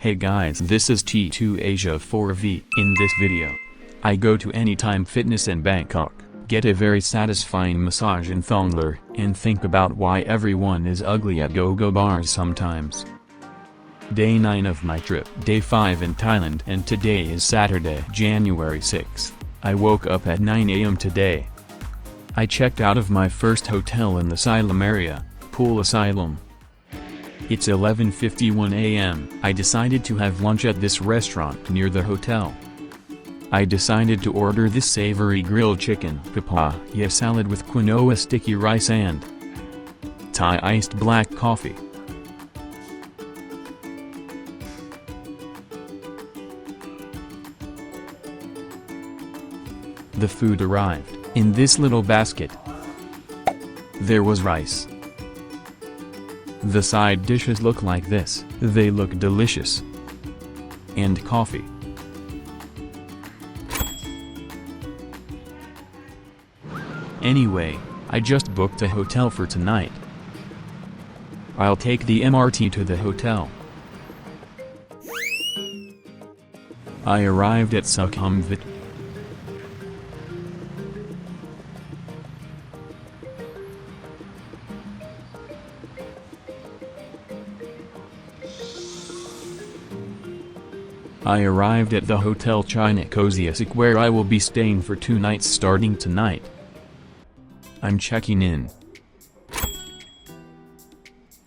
Hey guys, this is T2 Asia 4V. In this video, I go to Anytime Fitness in Bangkok, get a very satisfying massage in Thonglor, and think about why everyone is ugly at go-go bars sometimes. Day 9 of my trip. Day 5 in Thailand, and today is Saturday, January 6th. I woke up at 9 AM today. I checked out of my first hotel in the Asylum area, Pool Asylum. It's 11:51 AM. I decided to have lunch at this restaurant near the hotel. I decided to order this savory grilled chicken papaya salad with quinoa sticky rice and Thai iced black coffee. The food arrived in this little basket. There was rice. The side dishes look like this. They look delicious. And coffee. Anyway, I just booked a hotel for tonight. I'll take the MRT to the hotel. I arrived at Sukhumvit. I arrived at the Hotel China Cozy Asoke, where I will be staying for 2 nights starting tonight. I'm checking in.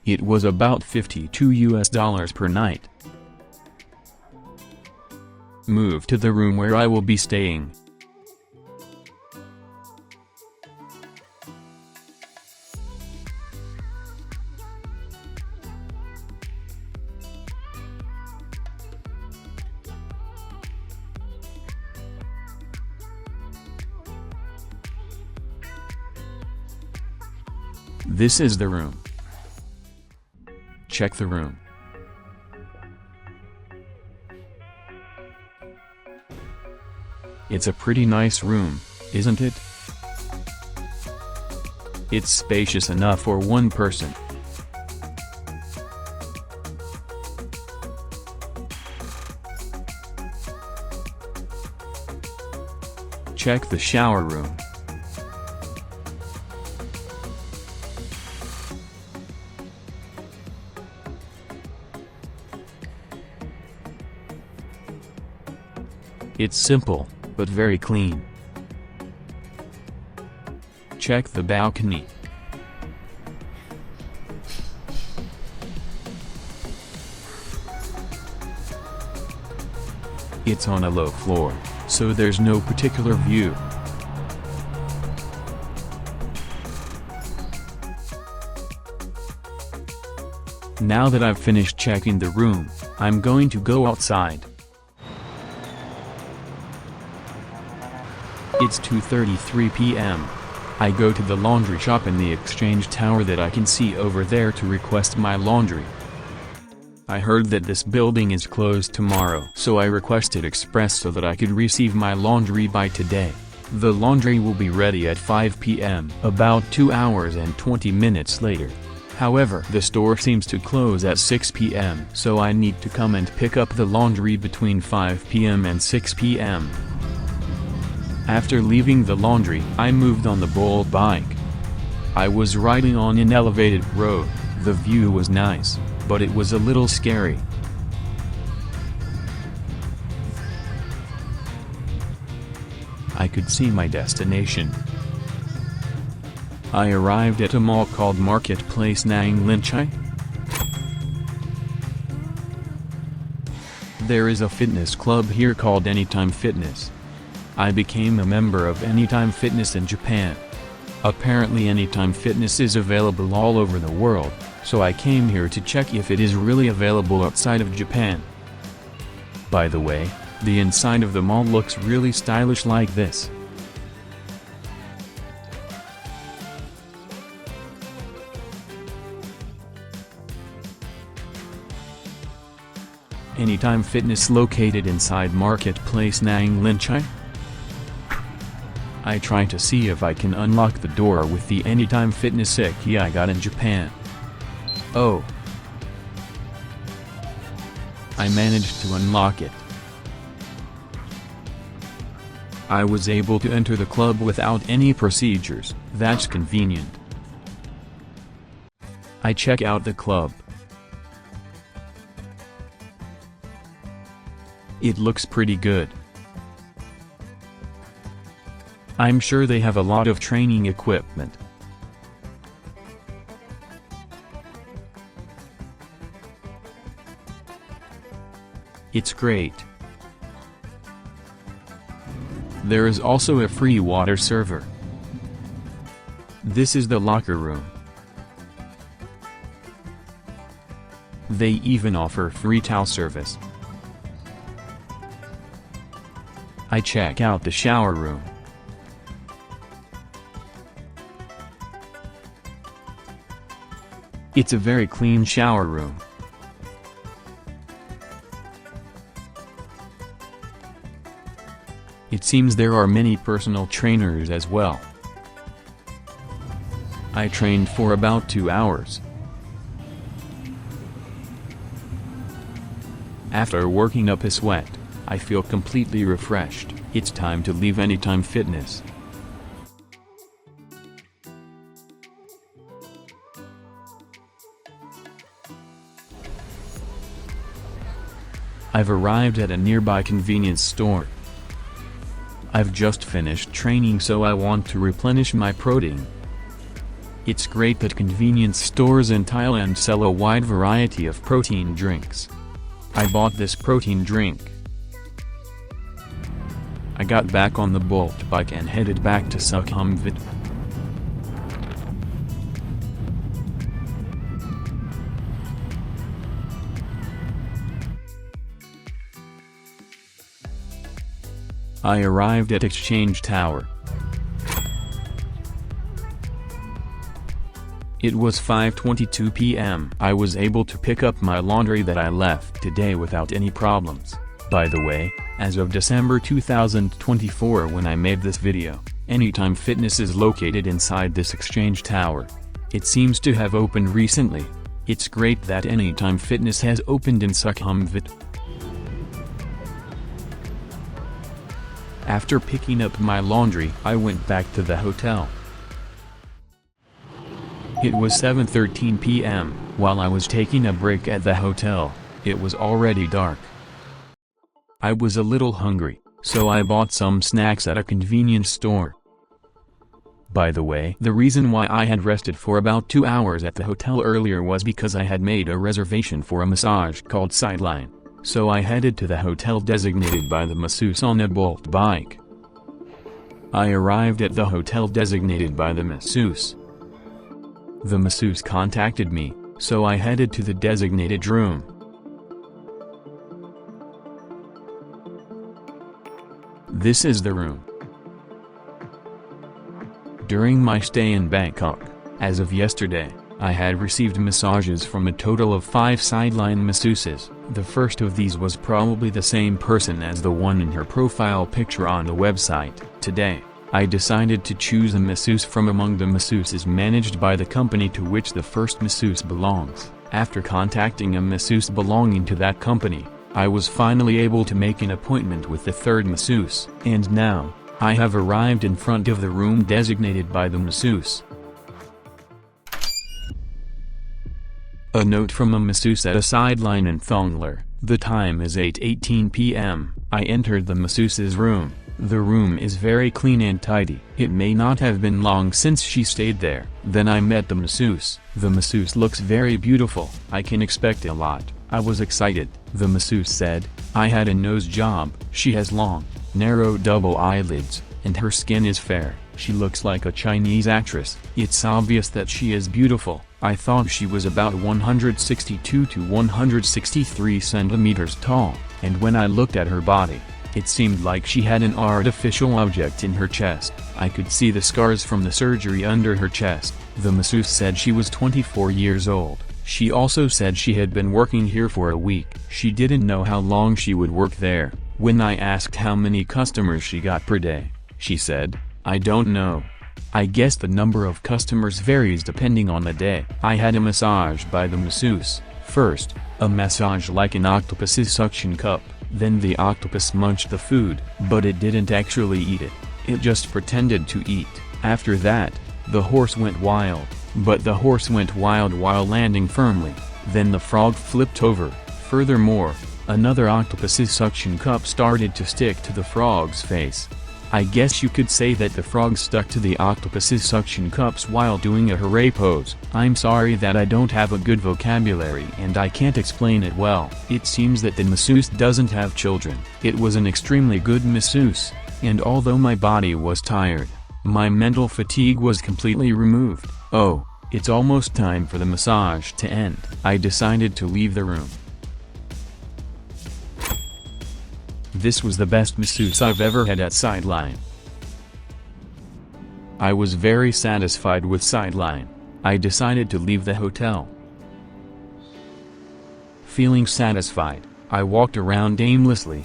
It was about $52 per night. Move to the room where I will be staying. This is the room. Check the room. It's a pretty nice room, isn't it? It's spacious enough for one person. Check the shower room. It's simple, but very clean. Check the balcony. It's on a low floor, so there's no particular view. Now that I've finished checking the room, I'm going to go outside. It's 2:33 PM. I go to the laundry shop in the exchange tower that I can see over there to request my laundry. I heard that this building is closed tomorrow, so I requested express so that I could receive my laundry by today. The laundry will be ready at 5 PM, about 2 hours and 20 minutes later. However, the store seems to close at 6 PM, so I need to come and pick up the laundry between 5 PM and 6 PM. After leaving the laundry, I moved on the Bolt bike. I was riding on an elevated road. The view was nice, but it was a little scary. I could see my destination. I arrived at a mall called Marketplace Nang Linch. There is a fitness club here called Anytime Fitness. I became a member of Anytime Fitness in Japan. Apparently Anytime Fitness is available all over the world, so I came here to check if it is really available outside of Japan. By the way, the inside of the mall looks really stylish like this. Anytime Fitness located inside Marketplace Nang Linch. I try to see if I can unlock the door with the Anytime Fitness key I got in Japan. Oh. I managed to unlock it. I was able to enter the club without any procedures. That's convenient. I check out the club. It looks pretty good. I'm sure they have a lot of training equipment. It's great. There is also a free water server. This is the locker room. They even offer free towel service. I check out the shower room. It's a very clean shower room. It seems there are many personal trainers as well. I trained for about 2 hours. After working up a sweat, I feel completely refreshed. It's time to leave Anytime Fitness. I've arrived at a nearby convenience store. I've just finished training, so I want to replenish my protein. It's great that convenience stores in Thailand sell a wide variety of protein drinks. I bought this protein drink. I got back on the Bolt bike and headed back to Sukhumvit. I arrived at Exchange Tower. It was 5:22 p.m. I was able to pick up my laundry that I left today without any problems. By the way, as of December 2024 when I made this video, Anytime Fitness is located inside this Exchange Tower. It seems to have opened recently. It's great that Anytime Fitness has opened in Sukhumvit. After picking up my laundry, I went back to the hotel. It was 7:13 p.m. While I was taking a break at the hotel, it was already dark. I was a little hungry, so I bought some snacks at a convenience store. By the way, the reason why I had rested for about 2 hours at the hotel earlier was because I had made a reservation for a massage called Sideline. So I headed to the hotel designated by the masseuse on a Bolt bike. I arrived at the hotel designated by the masseuse. The masseuse contacted me, so I headed to the designated room. This is the room. During my stay in Bangkok, as of yesterday, I had received massages from a total of 5 Sideline masseuses. The first of these was probably the same person as the one in her profile picture on the website. Today, I decided to choose a masseuse from among the masseuses managed by the company to which the first masseuse belongs. After contacting a masseuse belonging to that company, I was finally able to make an appointment with the third masseuse. And now, I have arrived in front of the room designated by the masseuse. A note from a masseuse at a Sideline in Thonglor. The time is 8:18 p.m. I entered the masseuse's room. The room is very clean and tidy. It may not have been long since she stayed there. Then I met the masseuse. The masseuse looks very beautiful. I can expect a lot. I was excited. The masseuse said, I had a nose job. She has long, narrow double eyelids, and her skin is fair. She looks like a Chinese actress. It's obvious that she is beautiful. I thought she was about 162 to 163 centimeters tall, and when I looked at her body, it seemed like she had an artificial object in her chest. I could see the scars from the surgery under her chest. The masseuse said she was 24 years old. She also said she had been working here for a week. She didn't know how long she would work there. When I asked how many customers she got per day, she said, I don't know. I guess the number of customers varies depending on the day. I had a massage by the masseuse. First, A massage like an octopus's suction cup. Then the octopus munched the food, but it didn't actually eat it. It just pretended to eat. After that, the horse went wild. But the horse went wild while landing firmly. Then the frog flipped over. Furthermore, another octopus's suction cup started to stick to the frog's face. I guess you could say that the frog stuck to the octopus's suction cups while doing a hooray pose. I'm sorry that I don't have a good vocabulary and I can't explain it well. It seems that the masseuse doesn't have children. It was an extremely good masseuse, and although my body was tired, my mental fatigue was completely removed. Oh, it's almost time for the massage to end. I decided to leave the room. This was the best masseuse I've ever had at Sideline. I was very satisfied with Sideline. I decided to leave the hotel. Feeling satisfied, I walked around aimlessly.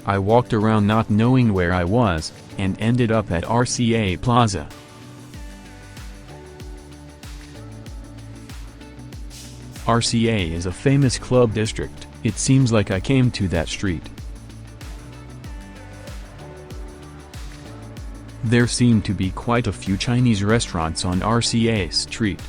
I walked around not knowing where I was, and ended up at RCA Plaza. RCA is a famous club district. It seems like I came to that street. There seem to be quite a few Chinese restaurants on RCA Street.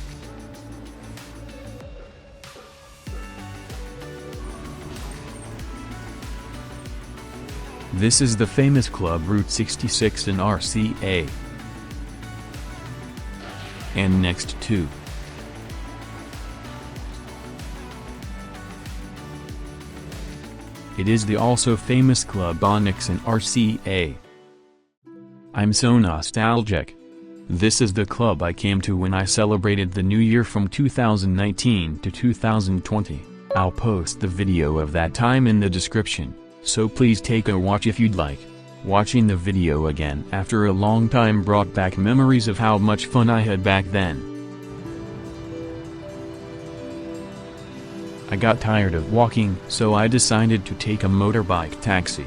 This is the famous club Route 66 in RCA. And next to it is the also famous Club ONYX in RCA. I'm so nostalgic. This is the club I came to when I celebrated the new year from 2019 to 2020. I'll post the video of that time in the description, so please take a watch if you'd like. Watching the video again after a long time brought back memories of how much fun I had back then. I got tired of walking, so I decided to take a motorbike taxi.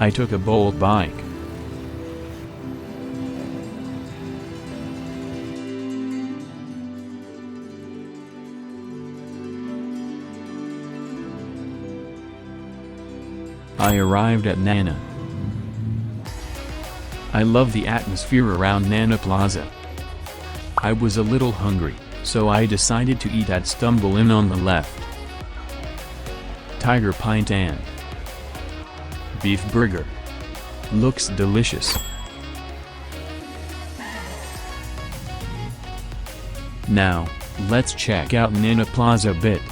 I took a Bolt bike. I arrived at Nana. I love the atmosphere around Nana Plaza. I was a little hungry, so I decided to eat at Stumble Inn on the left. Tiger Pint and beef burger. Looks delicious. Now, let's check out Nana Plaza a bit.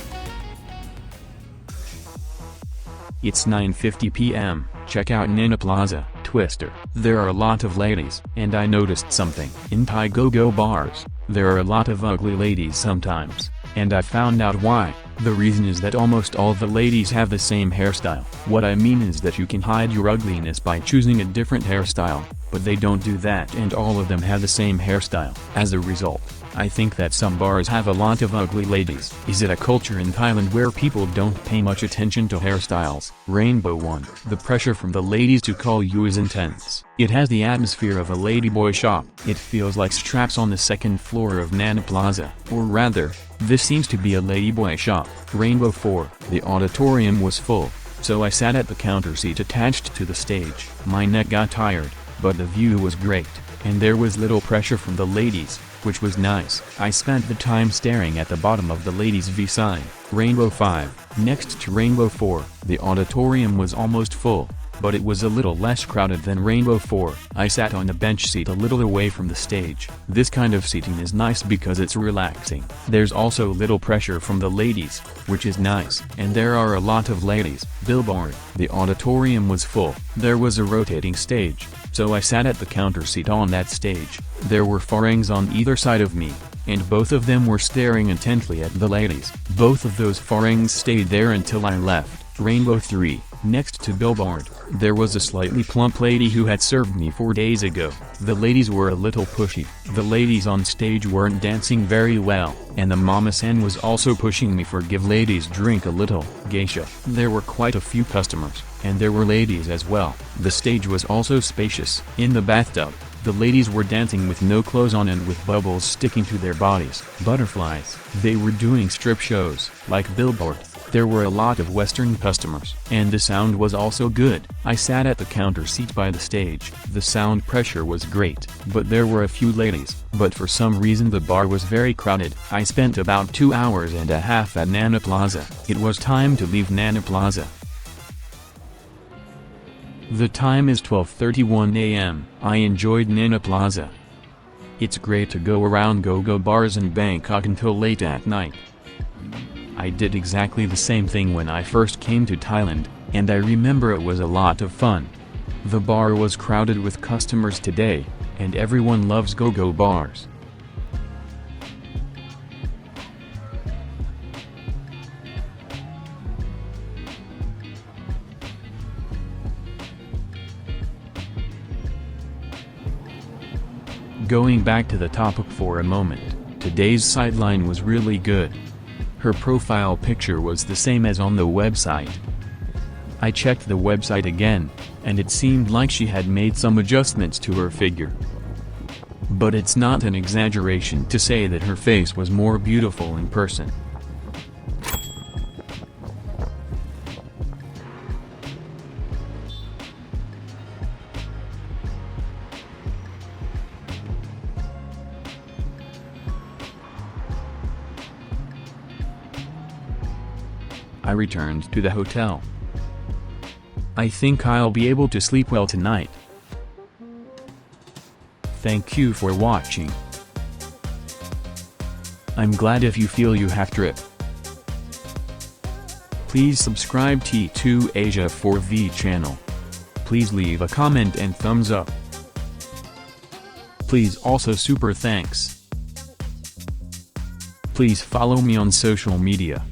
It's 9:50 p.m. Check out Nana Plaza, Twister. There are a lot of ladies, and I noticed something. In Thai go-go bars, there are a lot of ugly ladies sometimes, and I found out why. The reason is that almost all the ladies have the same hairstyle. What I mean is that you can hide your ugliness by choosing a different hairstyle, but they don't do that and all of them have the same hairstyle. As a result, I think that some bars have a lot of ugly ladies. Is it a culture in Thailand where people don't pay much attention to hairstyles? Rainbow 1. The pressure from the ladies to call you is intense. It has the atmosphere of a ladyboy shop. It feels like straps on the second floor of Nana Plaza. Or rather, this seems to be a ladyboy shop. Rainbow 4. The auditorium was full, so I sat at the counter seat attached to the stage. My neck got tired, but the view was great, and there was little pressure from the ladies, which was nice. I spent the time staring at the bottom of the ladies' V sign. Rainbow 5. Next to Rainbow 4, the auditorium was almost full, but it was a little less crowded than Rainbow 4. I sat on a bench seat a little away from the stage. This kind of seating is nice because it's relaxing. There's also little pressure from the ladies, which is nice. And there are a lot of ladies. Billboard. The auditorium was full. There was a rotating stage, so I sat at the counter seat on that stage. There were foreigners on either side of me, and both of them were staring intently at the ladies. Both of those foreigners stayed there until I left. Rainbow 3. Next to Billboard, there was a slightly plump lady who had served me 4 days ago. The ladies were a little pushy. The ladies on stage weren't dancing very well, and the mama-san was also pushing me for give ladies drink a little. Geisha. There were quite a few customers, and there were ladies as well. The stage was also spacious. In the bathtub, The ladies were dancing with no clothes on and with bubbles sticking to their bodies. Butterflies. They were doing strip shows. Like Billboard. There were a lot of Western customers. And the sound was also good. I sat at the counter seat by the stage. The sound pressure was great. But there were a few ladies. But for some reason the bar was very crowded. I spent about 2 hours and a half at Nana Plaza. It was time to leave Nana Plaza. The time is 12:31 a.m. I enjoyed Nana Plaza. It's great to go around go-go bars in Bangkok until late at night. I did exactly the same thing when I first came to Thailand, and I remember it was a lot of fun. The bar was crowded with customers today, and everyone loves go-go bars. Going back to the topic for a moment, today's Sideline was really good. Her profile picture was the same as on the website. I checked the website again, and it seemed like she had made some adjustments to her figure. But it's not an exaggeration to say that her face was more beautiful in person. I returned to the hotel. I think I'll be able to sleep well tonight. Thank you for watching. I'm glad if you feel you have trip. Please subscribe T2 Asia 4V channel. Please leave a comment and thumbs up. Please also super thanks. Please follow me on social media.